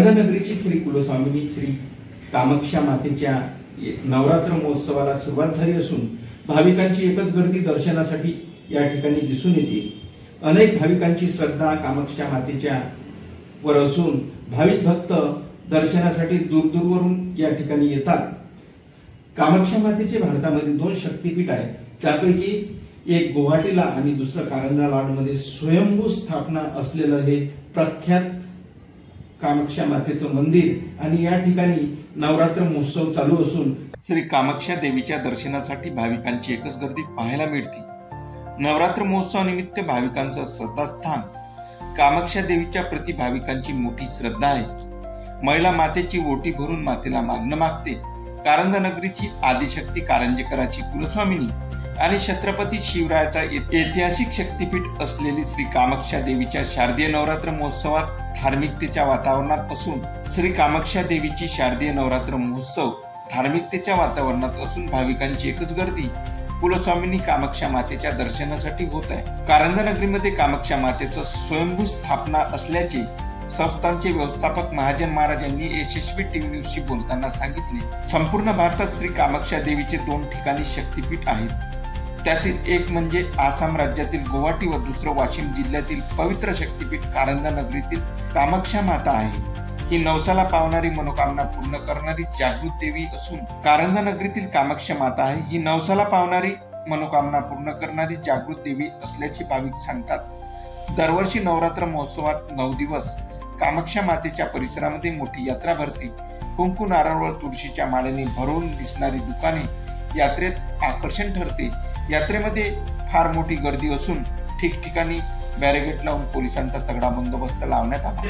कारंजानगरीची श्री कुलस्वामिनी श्री कामाक्षा मातेच्या नवरात्र महोत्सवाला सुरुवात झाली असून भाविकांची एकच गर्दी दर्शनासाठी या ठिकाणी दिसून येते। अनेक भाविकांची श्रद्धा कामाक्षा मातेच्या वर असून भाविक भक्त दर्शनासाठी दूरदूरवरून या ठिकाणी येतात। कामाक्षा मातेचे भारतामध्ये 2 शक्तिपीठ आहेत, त्यापैकी एक गुवाहाटीला आणि दुसरं कारंजा लाडमध्ये स्वयंभू स्थापना असलेलं हे प्रख्यात कामाक्षा मातेचं मंदिर आणि या ठिकाणी नवरात्र महोत्सव चालू असून श्री कामाक्षा देवीच्या दर्शनासाठी भाविकांची एकच गर्दी पाहायला मिळते। नवरात्र महोत्सवानिमित्त भाविकांचं श्रद्धास्थान कामाक्षा देवीच्या प्रति भाविकांची मोठी श्रद्धा आहे। महिला मातेची ओटी भरून मातेला मागणं मागते। कारंजानगरीची आदिशक्ती कारंजेकराची कुलस्वामिनी आणि छत्रपती शिवरायाचा ऐतिहासिक शक्तीपीठ असलेली श्री कामाक्षा देवीच्या शारदीय नवरात्र महोत्सवात धार्मिकतेच्या वातावरणात असून श्री कामाक्षा देवीची शारदीय नवरात्र महोत्सव धार्मिकतेच्या वातावरणात असून भाविकांची एकच गर्दी कुलस्वामिनी कामाक्षा मातेच्या दर्शनासाठी होत आहे। कारंजानगरीमध्ये कामाक्षा मातेचं स्वयंभू स्थापना असल्याचे संस्थानचे व्यवस्थापक महाजन महाराज यांनी यशस्वी टीव्ही न्यूजशी बोलताना सांगितले। संपूर्ण भारतात श्री कामाक्षा देवीचे 2 ठिकाणी शक्तीपीठ आहेत। त्यातील एक म्हणजे आसाम राज्यातील गुवाहाटी व दुसरं वाशिम जिल्ह्यातील पवित्र शक्तीपीठ कारंजानगरीतील कामाक्षा माता आहे। ही नवसाला पावणारी मनोकामना पूर्ण करणारी जागृत देवी असून कारंजानगरीतील कामाक्षा माता आहे ही नवसाला पावणारी मनोकामना पूर्ण करणारी जागृत देवी असल्याचे भाविक सांगतात। दरवर्षी नवरात्र महोत्सवात 9 दिवस कामाक्षा मातेच्या परिसरामध्ये मोठी यात्रा भरते। कुंकू नारळ व तुळशीच्या माळेने भरून दिसणारी दुकाने यात्रेत आकर्षण ठरते। यात्रेमध्ये फार मोठी गर्दी असून ठिकठिकाणी बॅरिकेड लावून पोलिसांचा तगडा बंदोबस्त लावण्यात आला।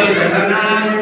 Jagannatha